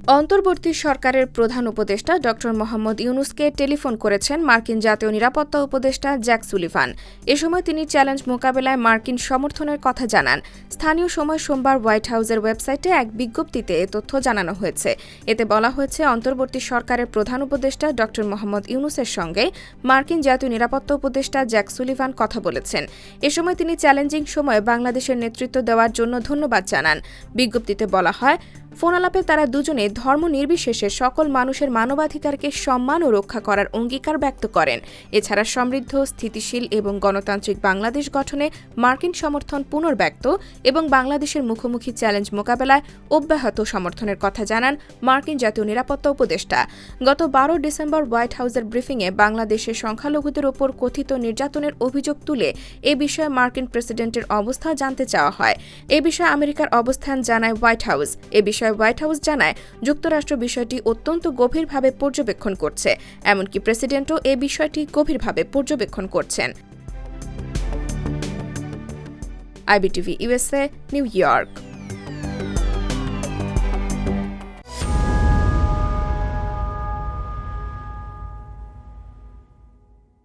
অন্তর্বর্তী সরকারের প্রধান উপদেষ্টা ড মোহাম্মদ ইউনুসকে টেলিফোন করেছেন মার্কিন জাতীয় নিরাপত্তা উপদেষ্টা জ্যাক সুলিভান। এ সময় তিনি চ্যালেঞ্জ মোকাবেলায় মার্কিন সমর্থনের কথা জানান। স্থানীয় সময় সোমবার হোয়াইট হাউসের ওয়েবসাইটে এক বিজ্ঞপ্তিতে এ তথ্য জানানো হয়েছে। এতে বলা হয়েছে, অন্তর্বর্তী সরকারের প্রধান উপদেষ্টা ড মোহাম্মদ ইউনুসের সঙ্গে মার্কিন জাতীয় নিরাপত্তা উপদেষ্টা জ্যাক সুলিভান কথা বলেছেন। এ সময় তিনি চ্যালেঞ্জিং সময়ে বাংলাদেশের নেতৃত্ব দেওয়ার জন্য ধন্যবাদ জানান। বিজ্ঞপ্তিতে বলা হয়, ফোন আলাপে তারা দুজনে ধর্ম নির্বিশেষে সকল মানুষের মানবাধিকারকে সম্মান ও রক্ষা করার অঙ্গীকার ব্যক্ত করেন। এছাড়া সমৃদ্ধ, স্থিতিশীল এবং গণতান্ত্রিক বাংলাদেশ গঠনে মার্কিন সমর্থন পুনর্ব্যক্ত এবং বাংলাদেশের মুখোমুখি চ্যালেঞ্জ মোকাবেলায় অব্যাহত সমর্থনের কথা জানান মার্কিন জাতীয় নিরাপত্তা উপদেষ্টা। গত 12 ডিসেম্বর হোয়াইট হাউসের ব্রিফিংয়ে বাংলাদেশের সংখ্যালঘুদের ওপর কথিত নির্যাতনের অভিযোগ তুলে এ বিষয়ে মার্কিন প্রেসিডেন্টের অবস্থা জানতে চাওয়া হয়। এ বিষয়ে আমেরিকার অবস্থান জানায় হোয়াইট হাউস। এ বিষয়ে হোয়াইট হাউস জানায়, যুক্তরাষ্ট্র বিষয়টি অত্যন্ত গভীরভাবে পর্যবেক্ষণ করছে। এমনকি প্রেসিডেন্টও এ বিষয়টি গভীরভাবে পর্যবেক্ষণ করছেন। IBTV USA, new York.